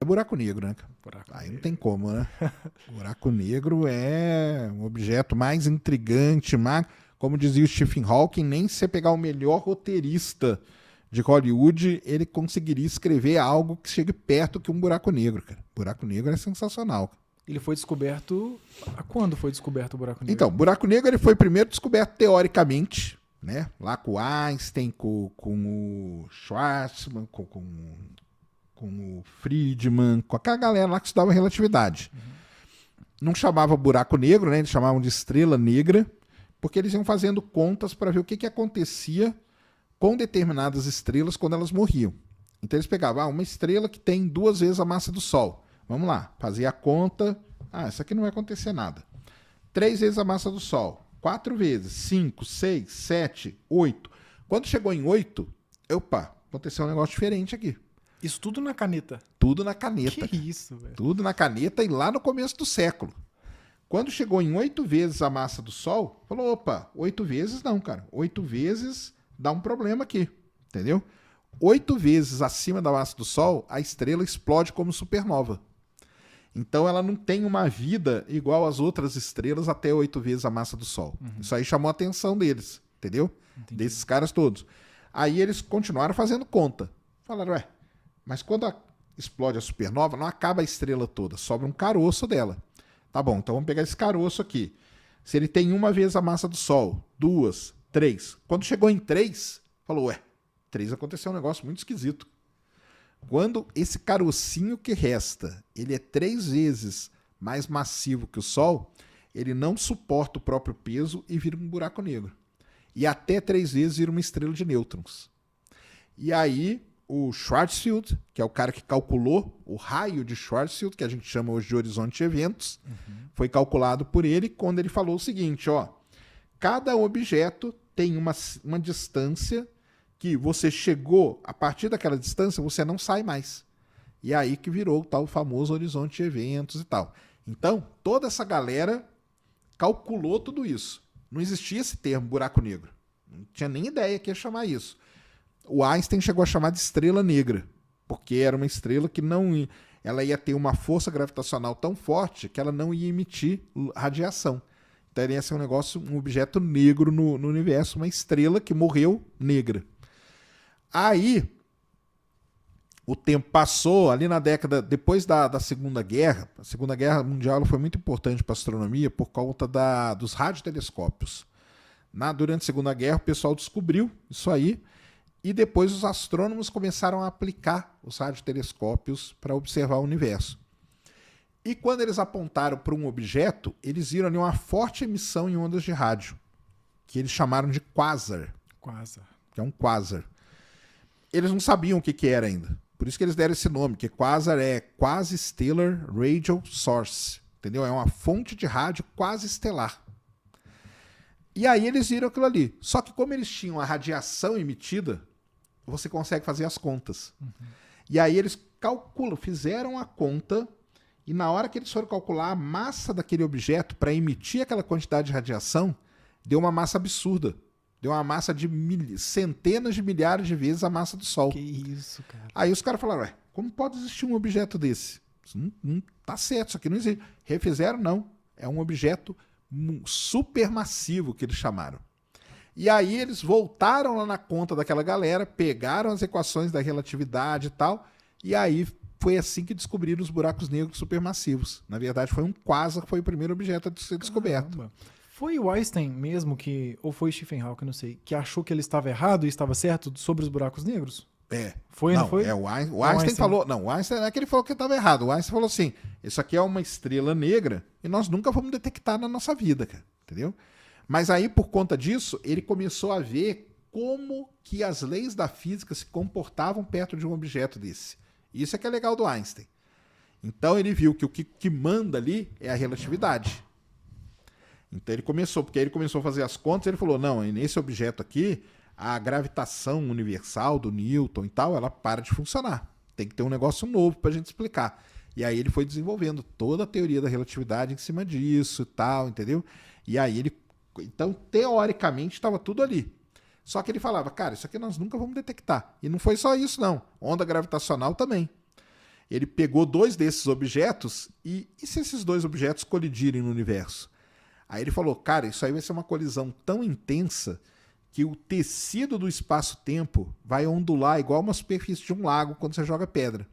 buraco negro, né? Aí não tem como, né? Buraco negro é um objeto mais intrigante, como dizia o Stephen Hawking, nem se você pegar o melhor roteirista de Hollywood, ele conseguiria escrever algo que chegue perto que um buraco negro, cara. Buraco negro é sensacional. Ele foi descoberto... Quando foi descoberto o buraco negro? Então, buraco negro ele foi primeiro descoberto teoricamente, né? Lá com o Einstein, com o Schwarzman, com o Friedman, com aquela galera lá que estudava relatividade. Não chamava buraco negro, né? Eles chamavam de estrela negra, porque eles iam fazendo contas para ver o que acontecia com determinadas estrelas quando elas morriam. Então eles pegavam uma estrela que tem 2 vezes a massa do Sol. Vamos lá, fazia a conta. Isso aqui não vai acontecer nada. 3 vezes a massa do Sol. 4 vezes. 5, 6, 7, 8. Quando chegou em 8, aconteceu um negócio diferente aqui. Isso tudo na caneta? Tudo na caneta. Que isso, velho? Tudo na caneta e lá no começo do século. Quando chegou em 8 vezes a massa do Sol, falou, 8 vezes não, cara. 8 vezes dá um problema aqui, entendeu? 8 vezes acima da massa do Sol, a estrela explode como supernova. Então ela não tem uma vida igual às outras estrelas até 8 vezes a massa do Sol. Isso aí chamou a atenção deles, entendeu? Entendi. Desses caras todos. Aí eles continuaram fazendo conta. Falaram, mas quando explode a supernova, não acaba a estrela toda, sobra um caroço dela. Tá bom, então vamos pegar esse caroço aqui. Se ele tem 1 vez a massa do Sol, 2, 3. Quando chegou em 3, falou, 3 aconteceu um negócio muito esquisito. Quando esse carocinho que resta, ele é 3 vezes mais massivo que o Sol, ele não suporta o próprio peso e vira um buraco negro. E até 3 vezes vira uma estrela de nêutrons. E aí o Schwarzschild, que é o cara que calculou o raio de Schwarzschild, que a gente chama hoje de horizonte de eventos, foi calculado por ele quando ele falou o seguinte, cada objeto tem uma distância que você chegou, a partir daquela distância, você não sai mais. E aí que virou o tal famoso horizonte de eventos e tal. Então, toda essa galera calculou tudo isso. Não existia esse termo buraco negro. Não tinha nem ideia que ia chamar isso. O Einstein chegou a chamar de estrela negra, porque era uma estrela que ela ia ter uma força gravitacional tão forte que ela não ia emitir radiação. Então, ia ser um objeto negro no universo, uma estrela que morreu negra. Aí, o tempo passou, ali na década, depois da Segunda Guerra, a Segunda Guerra Mundial foi muito importante para a astronomia por conta dos radiotelescópios. Durante a Segunda Guerra, o pessoal descobriu isso aí, e depois os astrônomos começaram a aplicar os radiotelescópios para observar o universo. E quando eles apontaram para um objeto, eles viram ali uma forte emissão em ondas de rádio, que eles chamaram de quasar. Que é um quasar. Eles não sabiam o que era ainda. Por isso que eles deram esse nome, que quasar é Quasi-Stellar Radio Source. Entendeu? É uma fonte de rádio quase estelar. E aí eles viram aquilo ali. Só que como eles tinham a radiação emitida, você consegue fazer as contas. E aí eles fizeram a conta, e na hora que eles foram calcular a massa daquele objeto para emitir aquela quantidade de radiação, deu uma massa absurda. Deu uma massa de centenas de milhares de vezes a massa do Sol. Que isso, cara. Aí os caras falaram, como pode existir um objeto desse? Isso não tá certo, isso aqui não existe. Refizeram, não. É um objeto supermassivo que eles chamaram. E aí eles voltaram lá na conta daquela galera, pegaram as equações da relatividade e tal, e aí foi assim que descobriram os buracos negros supermassivos. Na verdade, foi um quasar que foi o primeiro objeto a ser descoberto. Caramba. Foi o Einstein mesmo ou foi Stephen Hawking, não sei, que achou que ele estava errado e estava certo sobre os buracos negros? Foi, não foi? O Einstein falou... Não, o Einstein não é que ele falou que estava errado. O Einstein falou assim, isso aqui é uma estrela negra e nós nunca vamos detectar na nossa vida, cara. Entendeu? Mas aí, por conta disso, ele começou a ver como que as leis da física se comportavam perto de um objeto desse. Isso é que é legal do Einstein. Então ele viu que o que manda ali é a relatividade. Então ele começou a fazer as contas e ele falou, não, nesse objeto aqui, a gravitação universal do Newton e tal, ela para de funcionar. Tem que ter um negócio novo para a gente explicar. E aí ele foi desenvolvendo toda a teoria da relatividade em cima disso e tal, entendeu? E aí então, teoricamente, estava tudo ali. Só que ele falava, cara, isso aqui nós nunca vamos detectar. E não foi só isso, não. Onda gravitacional também. Ele pegou 2 desses objetos e se esses 2 objetos colidirem no universo? Aí ele falou, cara, isso aí vai ser uma colisão tão intensa que o tecido do espaço-tempo vai ondular igual uma superfície de um lago quando você joga pedra.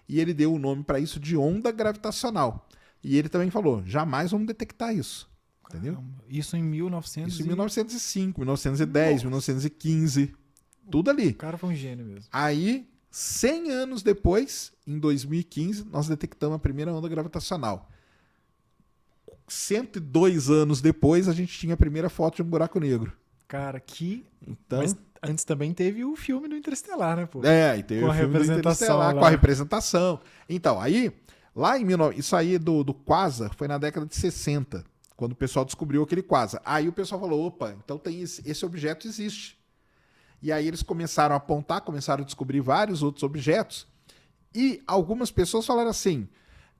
E ele deu o nome para isso de onda gravitacional. E ele também falou, jamais vamos detectar isso. Entendeu? Caramba. Isso em 1900 Isso em 1905, 1910, 1915, tudo ali. O cara foi um gênio mesmo. Aí, 100 anos depois, em 2015, nós detectamos a primeira onda gravitacional. 102 anos depois, a gente tinha a primeira foto de um buraco negro. Cara, Então, Mas antes também teve o filme do Interestelar, né, pô? e teve Com o a filme do representação Interestelar, lá. com a representação. Então, aí, lá em 19... Isso aí do Quasar foi na década de 60, quando o pessoal descobriu aquele Quasar. Aí o pessoal falou, opa, então tem esse objeto existe. E aí eles começaram a apontar, começaram a descobrir vários outros objetos. E algumas pessoas falaram assim,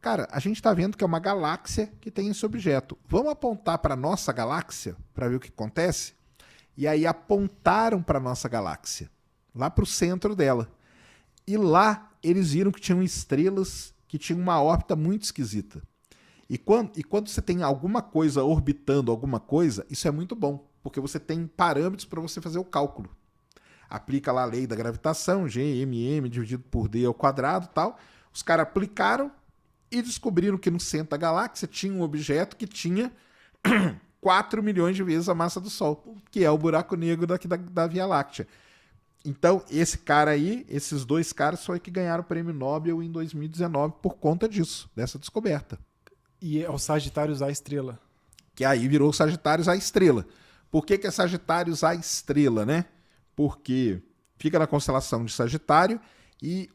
cara, a gente está vendo que é uma galáxia que tem esse objeto. Vamos apontar para a nossa galáxia para ver o que acontece? E aí apontaram para a nossa galáxia, lá para o centro dela. E lá eles viram que tinham estrelas que tinham uma órbita muito esquisita. E quando você tem alguma coisa orbitando alguma coisa, isso é muito bom, porque você tem parâmetros para você fazer o cálculo. Aplica lá a lei da gravitação, G(m)(m) dividido por d ao quadrado e tal. Os caras aplicaram e descobriram que no centro da galáxia tinha um objeto que tinha 4 milhões de vezes a massa do Sol, que é o buraco negro daqui da Via Láctea. Então, esse cara aí, esses 2 caras foi que ganharam o prêmio Nobel em 2019 por conta disso, dessa descoberta. E é o Sagitários A estrela. Que aí virou Sagitários A estrela. Por que é Sagitários A estrela, né? Porque fica na constelação de Sagitário e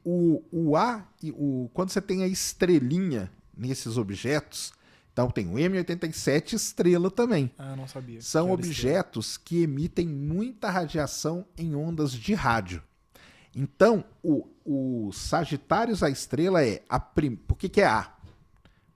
quando você tem a estrelinha nesses objetos, então tem o M87 estrela também. Ah, não sabia. São objetos que emitem muita radiação em ondas de rádio. Então, o Sagitários A estrela por que é A?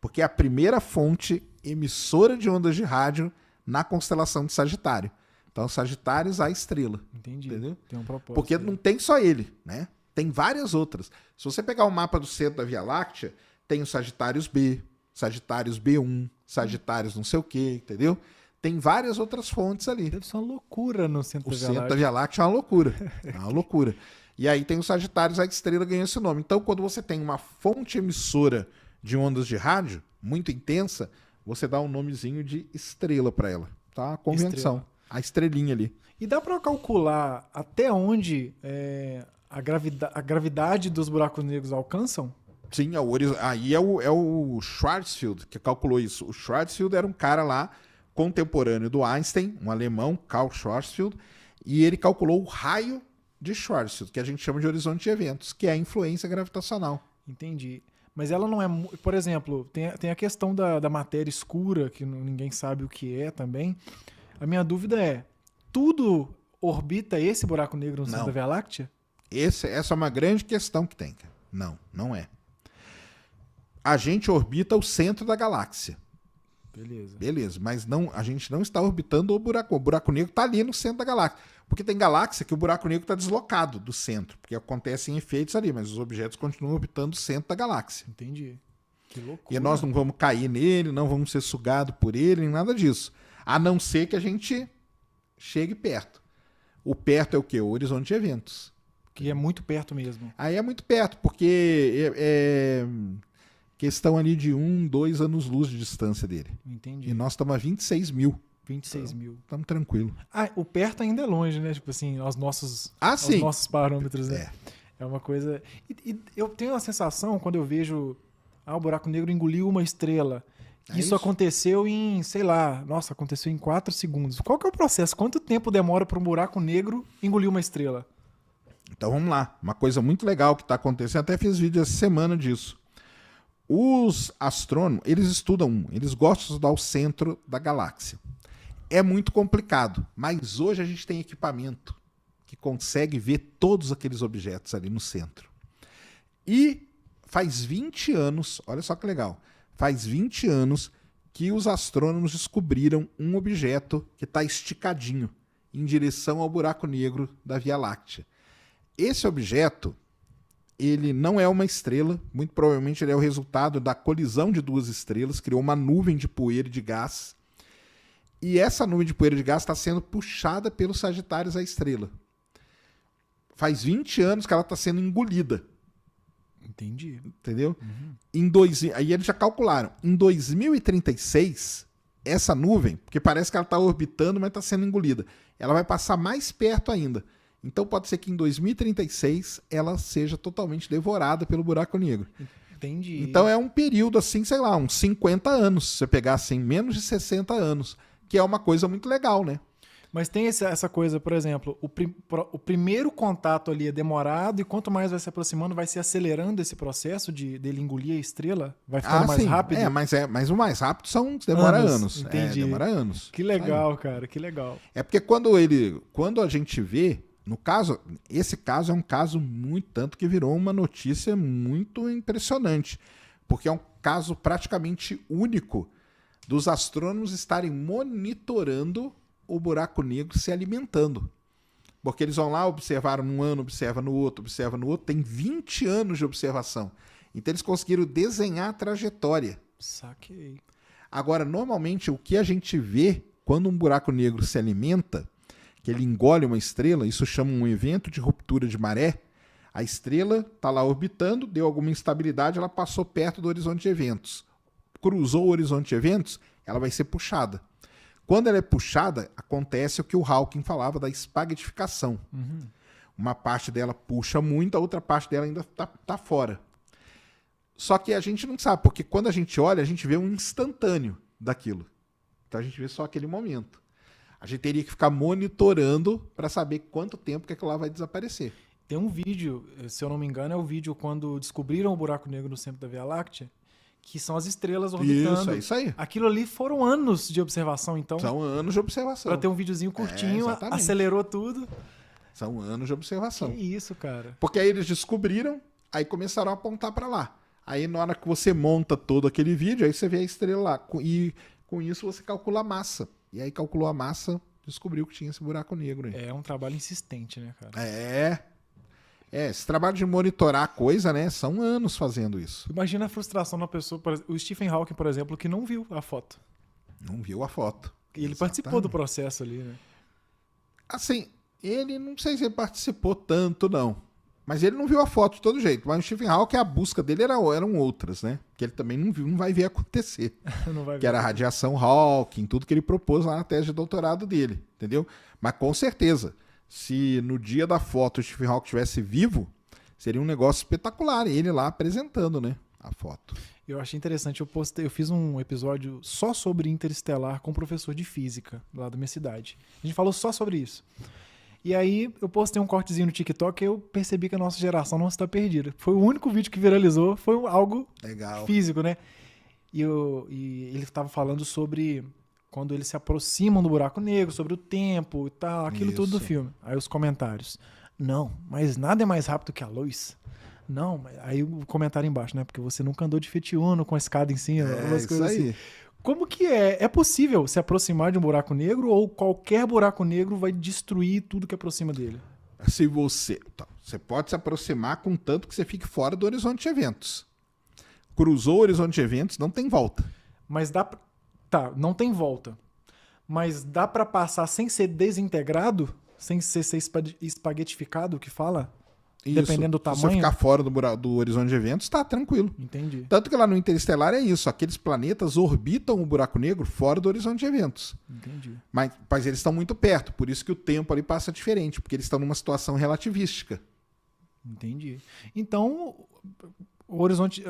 Porque é a primeira fonte emissora de ondas de rádio na constelação de Sagitário. Então, Sagitários A estrela. Entendi. Entendeu? Tem um propósito. Porque não tem só ele, né? Tem várias outras. Se você pegar o mapa do centro da Via Láctea, tem o Sagitários B, Sagitários B1, Sagitários não sei o quê, entendeu? Tem várias outras fontes ali. Deve ser uma loucura no centro O da Via centro da Láctea. Via Láctea é uma loucura. É uma loucura. E aí tem o Sagitários, a estrela ganha esse nome. Então, quando você tem uma fonte emissora de ondas de rádio muito intensa, você dá um nomezinho de estrela para ela. Tá? A convenção. Estrela. A estrelinha ali. E dá pra calcular até onde a gravidade dos buracos negros alcançam? Sim, aí é o Schwarzschild que calculou isso. O Schwarzschild era um cara lá, contemporâneo do Einstein, um alemão, Karl Schwarzschild, e ele calculou o raio de Schwarzschild, que a gente chama de horizonte de eventos, que é a influência gravitacional. Entendi. Mas ela não é... Por exemplo, tem a questão da matéria escura, que ninguém sabe o que é também. A minha dúvida é, tudo orbita esse buraco negro no centro da Via Láctea? Essa é uma grande questão que tem. Não é. A gente orbita o centro da galáxia. Beleza, mas a gente não está orbitando o buraco. O buraco negro está ali no centro da galáxia. Porque tem galáxia que o buraco negro está deslocado do centro, porque acontecem efeitos ali, mas os objetos continuam orbitando o centro da galáxia. Entendi. Que loucura. E nós não vamos cair nele, não vamos ser sugados por ele, nem nada disso. A não ser que a gente chegue perto. O perto é o quê? O horizonte de eventos. Que é muito perto mesmo. Aí é muito perto, porque é questão ali de 2 anos-luz de distância dele. Entendi. E nós estamos a 26 mil. 26 mil. Estamos tranquilos. Ah, o perto ainda é longe, né? Tipo assim, aos nossos sim. parâmetros, né? É uma coisa... E eu tenho a sensação, quando eu vejo o buraco negro engoliu uma estrela... Isso aconteceu em, sei lá, aconteceu em 4 segundos. Qual que é o processo? Quanto tempo demora para um buraco negro engolir uma estrela? Então vamos lá. Uma coisa muito legal que está acontecendo, até fiz vídeo essa semana disso. Os astrônomos, eles gostam de estudar o centro da galáxia. É muito complicado, mas hoje a gente tem equipamento que consegue ver todos aqueles objetos ali no centro. E faz 20 anos, olha só que legal, faz 20 anos que os astrônomos descobriram um objeto que está esticadinho em direção ao buraco negro da Via Láctea. Esse objeto ele não é uma estrela, muito provavelmente ele é o resultado da colisão de duas estrelas, criou uma nuvem de poeira e de gás, e essa nuvem de poeira e de gás está sendo puxada pelos Sagitários à estrela. Faz 20 anos que ela está sendo engolida. Entendi. Entendeu? Aí eles já calcularam. Em 2036, essa nuvem, porque parece que ela está orbitando, mas está sendo engolida, ela vai passar mais perto ainda. Então pode ser que em 2036 ela seja totalmente devorada pelo buraco negro. Entendi. Então é um período assim, sei lá, uns 50 anos. Se você pegar assim, menos de 60 anos. Que é uma coisa muito legal, né? Mas tem essa coisa, por exemplo, o primeiro contato ali é demorado e quanto mais vai se aproximando, vai se acelerando esse processo dele engolir a estrela? Vai ficando mais rápido? Mas o mais rápido demora anos. Entendi. Demora anos. Que legal, cara, que legal. É porque quando a gente vê, no caso, esse caso é um caso muito, tanto que virou uma notícia muito impressionante, porque é um caso praticamente único dos astrônomos estarem monitorando o buraco negro se alimentando. Porque eles vão lá, observaram num ano, observa no outro, tem 20 anos de observação. Então eles conseguiram desenhar a trajetória. Saquei. Agora, normalmente, o que a gente vê quando um buraco negro se alimenta, que ele engole uma estrela, isso chama um evento de ruptura de maré. A estrela está lá orbitando, deu alguma instabilidade, ela passou perto do horizonte de eventos. Cruzou o horizonte de eventos, ela vai ser puxada. Quando ela é puxada, acontece o que o Hawking falava da espaguetificação. Uma parte dela puxa muito, a outra parte dela ainda tá fora. Só que a gente não sabe, porque quando a gente olha, a gente vê um instantâneo daquilo. Então a gente vê só aquele momento. A gente teria que ficar monitorando para saber quanto tempo que aquilo lá vai desaparecer. Tem um vídeo, se eu não me engano, é o vídeo quando descobriram o buraco negro no centro da Via Láctea, que são as estrelas orbitando. Isso aí. Aquilo ali foram anos de observação, então. São anos de observação. Pra ter um videozinho curtinho, acelerou tudo. São anos de observação. Que isso, cara. Porque aí eles descobriram, aí começaram a apontar para lá. Aí na hora que você monta todo aquele vídeo, aí você vê a estrela lá. E com isso você calcula a massa. E aí calculou a massa, descobriu que tinha esse buraco negro aí. É um trabalho insistente, né, cara? Esse trabalho de monitorar a coisa, né? São anos fazendo isso. Imagina a frustração da pessoa, o Stephen Hawking, por exemplo, que não viu a foto. Não viu a foto. E ele participou do processo ali, né? Assim, ele não sei se ele participou tanto, não. Mas ele não viu a foto de todo jeito. Mas o Stephen Hawking, a busca dele eram outras, né? Que ele também não viu, não vai ver acontecer. Não vai ver. Que era a radiação Hawking, tudo que ele propôs lá na tese de doutorado dele, entendeu? Mas com certeza, se no dia da foto o Stephen Hawking estivesse vivo, seria um negócio espetacular. Ele lá apresentando, né, a foto. Eu achei interessante, eu fiz um episódio só sobre Interestelar com um professor de física lá da minha cidade. A gente falou só sobre isso. E aí eu postei um cortezinho no TikTok e eu percebi que a nossa geração não está perdida. Foi o único vídeo que viralizou, foi algo legal, físico, né? E ele estava falando sobre quando eles se aproximam do buraco negro, sobre o tempo e tal, aquilo tudo do filme. Aí os comentários, não, mas nada é mais rápido que a luz. Não, aí o comentário embaixo, né? Porque você nunca andou de Fiat Uno com a escada em cima, umas coisas aí. assim. Como que é? É possível se aproximar de um buraco negro ou qualquer buraco negro vai destruir tudo que aproxima dele? Se você pode se aproximar contanto que você fique fora do horizonte de eventos. Cruzou o horizonte de eventos, não tem volta. Mas não tem volta. Mas dá pra passar sem ser desintegrado? Sem ser espaguetificado, que fala? Isso. Dependendo do tamanho? Se você ficar fora do horizonte de eventos, tá tranquilo. Entendi. Tanto que lá no Interestelar é isso. Aqueles planetas orbitam o buraco negro fora do horizonte de eventos. Entendi. Mas eles estão muito perto. Por isso que o tempo ali passa diferente. Porque eles estão numa situação relativística. Entendi. Então, o horizonte...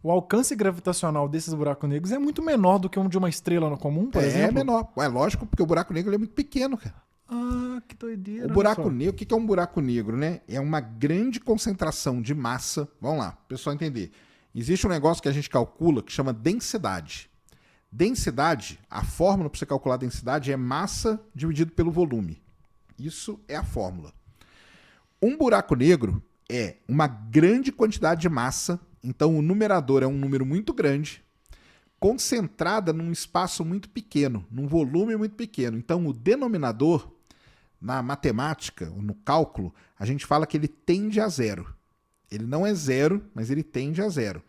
O alcance gravitacional desses buracos negros é muito menor do que um de uma estrela no comum, por exemplo? É menor. É lógico, porque o buraco negro é muito pequeno, cara. Ah, que doideira. O buraco negro, o que é um buraco negro, né? É uma grande concentração de massa. Vamos lá, para o pessoal entender. Existe um negócio que a gente calcula que chama densidade. Densidade, a fórmula para você calcular a densidade é massa dividido pelo volume. Isso é a fórmula. Um buraco negro é uma grande quantidade de massa, então o numerador é um número muito grande, concentrada num espaço muito pequeno, num volume muito pequeno. Então o denominador, na matemática, no cálculo, a gente fala que ele tende a zero. Ele não é zero, mas ele tende a zero.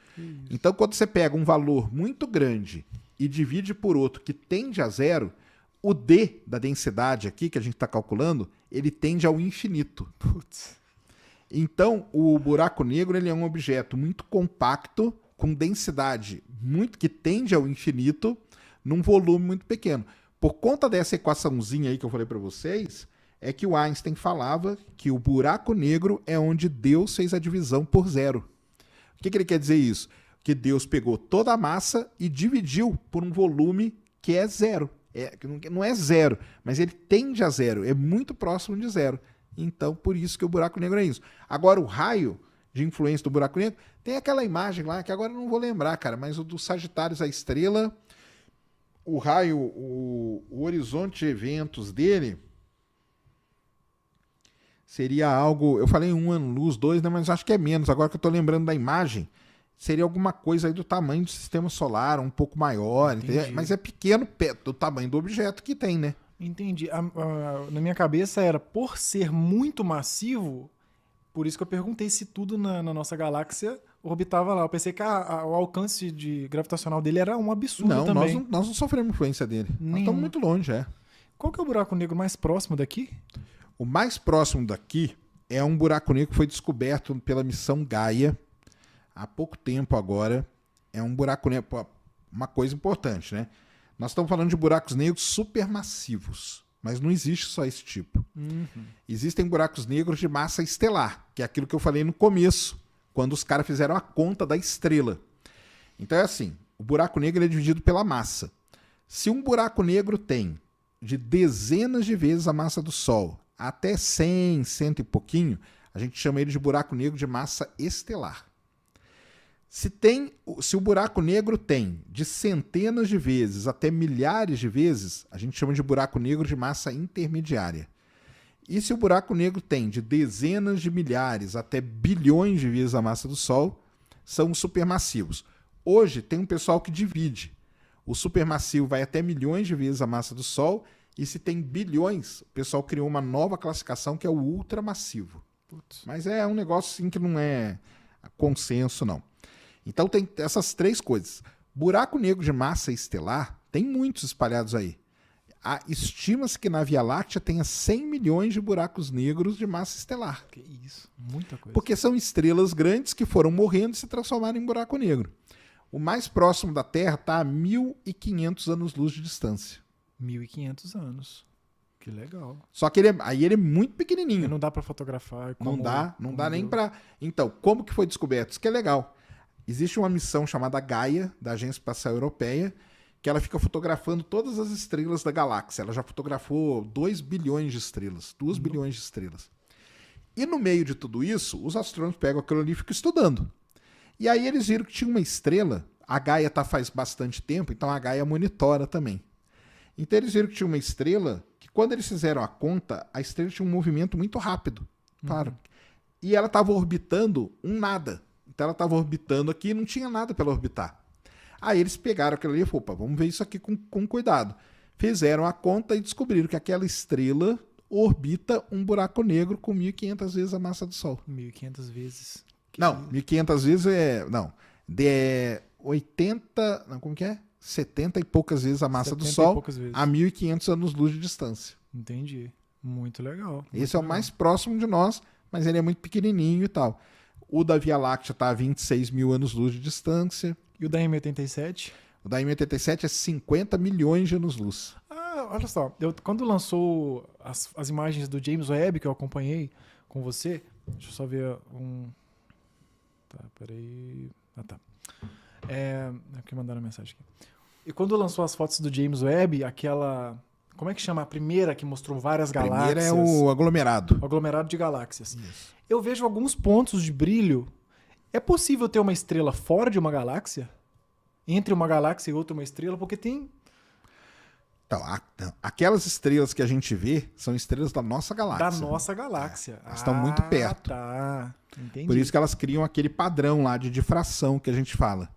Então, quando você pega um valor muito grande e divide por outro que tende a zero, o D da densidade aqui, que a gente está calculando, ele tende ao infinito. Putz. Então, o buraco negro ele é um objeto muito compacto, com densidade muito que tende ao infinito, num volume muito pequeno. Por conta dessa equaçãozinha aí que eu falei para vocês, é que o Einstein falava que o buraco negro é onde Deus fez a divisão por zero. O que ele quer dizer isso? Que Deus pegou toda a massa e dividiu por um volume que é zero. Não é zero, mas ele tende a zero, é muito próximo de zero. Então, por isso que o buraco negro é isso. Agora, o raio de influência do buraco negro, tem aquela imagem lá, que agora eu não vou lembrar, cara, mas o do Sagitários, a estrela, o raio, o horizonte de eventos dele seria algo, eu falei 1 ano-luz, 2, né, mas acho que é menos, agora que eu estou lembrando da imagem, seria alguma coisa aí do tamanho do sistema solar, um pouco maior, mas é pequeno perto do tamanho do objeto que tem, né? Entendi. Na minha cabeça era, por ser muito massivo, por isso que eu perguntei se tudo na nossa galáxia orbitava lá. Eu pensei que o alcance gravitacional dele era um absurdo também. Nós não sofremos influência dele. Nós estamos muito longe, Qual que é o buraco negro mais próximo daqui? O mais próximo daqui é um buraco negro que foi descoberto pela missão Gaia há pouco tempo agora. É um buraco negro, uma coisa importante, né? Nós estamos falando de buracos negros supermassivos, mas não existe só esse tipo. Existem buracos negros de massa estelar, que é aquilo que eu falei no começo, quando os caras fizeram a conta da estrela. Então é assim, o buraco negro é dividido pela massa. Se um buraco negro tem de dezenas de vezes a massa do Sol, até 100, 100 e pouquinho, a gente chama ele de buraco negro de massa estelar. Se o buraco negro tem de centenas de vezes até milhares de vezes, a gente chama de buraco negro de massa intermediária. E se o buraco negro tem de dezenas de milhares até bilhões de vezes a massa do Sol, são os supermassivos. Hoje tem um pessoal que divide. O supermassivo vai até milhões de vezes a massa do Sol, e se tem bilhões, o pessoal criou uma nova classificação que é o ultramassivo. Putz. Mas é um negócio assim que não é consenso, não. Então tem essas três coisas. Buraco negro de massa estelar, tem muitos espalhados aí. Estima-se que na Via Láctea tenha 100 milhões de buracos negros de massa estelar. Que isso, muita coisa. Porque são estrelas grandes que foram morrendo e se transformaram em buraco negro. O mais próximo da Terra está a 1.500 anos-luz de distância. 1.500 anos. Que legal. Só que ele é muito pequenininho. E não dá para fotografar. Não dá nem para... Então, como que foi descoberto? Isso que é legal. Existe uma missão chamada Gaia, da Agência Espacial Europeia, que ela fica fotografando todas as estrelas da galáxia. Ela já fotografou 2 bilhões de estrelas, 2 bilhões de estrelas. E no meio de tudo isso, os astrônomos pegam aquilo ali e ficam estudando. E aí eles viram que tinha uma estrela, a Gaia está faz bastante tempo, então a Gaia monitora também. Então eles viram que tinha uma estrela, que quando eles fizeram a conta, a estrela tinha um movimento muito rápido, claro. E ela estava orbitando um nada. Então ela estava orbitando aqui e não tinha nada para ela orbitar. Aí eles pegaram aquilo ali e falaram, opa, vamos ver isso aqui com cuidado. Fizeram a conta e descobriram que aquela estrela orbita um buraco negro com 1.500 vezes a massa do Sol. 1.500 vezes. Não, 1.500 vezes é... Não, de 80... Não, como que é? 70 e poucas vezes a massa do Sol a 1.500 anos-luz de distância. Entendi. Muito legal. Esse é o mais próximo de nós, mas ele é muito pequenininho e tal. O da Via Láctea está a 26 mil anos-luz de distância. E o da M87? O da M87 é 50 milhões de anos-luz. Ah, olha só. Quando lançou as imagens do James Webb, que eu acompanhei com você... Deixa eu só ver um... Tá, peraí... Ah, tá. Aqui mandaram uma mensagem aqui. E quando lançou as fotos do James Webb, aquela... Como é que chama? A primeira que mostrou várias galáxias. A primeira é o aglomerado. O aglomerado de galáxias. Isso. Eu vejo alguns pontos de brilho. É possível ter uma estrela fora de uma galáxia? Entre uma galáxia e outra uma estrela? Porque tem... Então, aquelas estrelas que a gente vê são estrelas da nossa galáxia. Da nossa galáxia. Elas estão muito perto. Tá. Entendi. Por isso que elas criam aquele padrão lá de difração que a gente fala.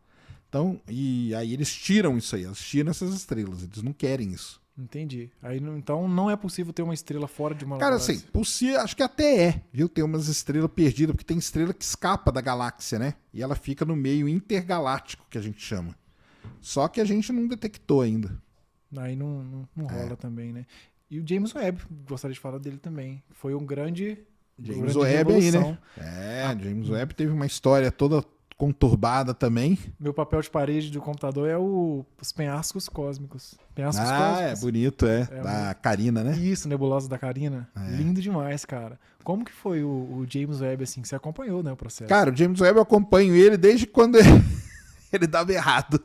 Então, e aí eles tiram isso aí. Eles tiram essas estrelas. Eles não querem isso. Entendi. Aí, então não é possível ter uma estrela fora de uma Cara, galáxia. assim, possível, acho que até é, viu? Ter umas estrelas perdidas, porque tem estrela que escapa da galáxia, né? E ela fica no meio intergaláctico, que a gente chama. Só que a gente não detectou ainda. Aí não rola também, né? E o James Webb, gostaria de falar dele também. Foi um grande. James Webb aí, né? James Webb teve uma história toda conturbada também. Meu papel de parede do computador é os penhascos cósmicos. Penhascos É cósmicos. bonito, da Carina, né? Isso, nebulosa da Carina. Lindo demais, cara. Como que foi o James Webb, assim, que você acompanhou, né, o processo? Cara, o James Webb eu acompanho ele desde quando ele dava errado.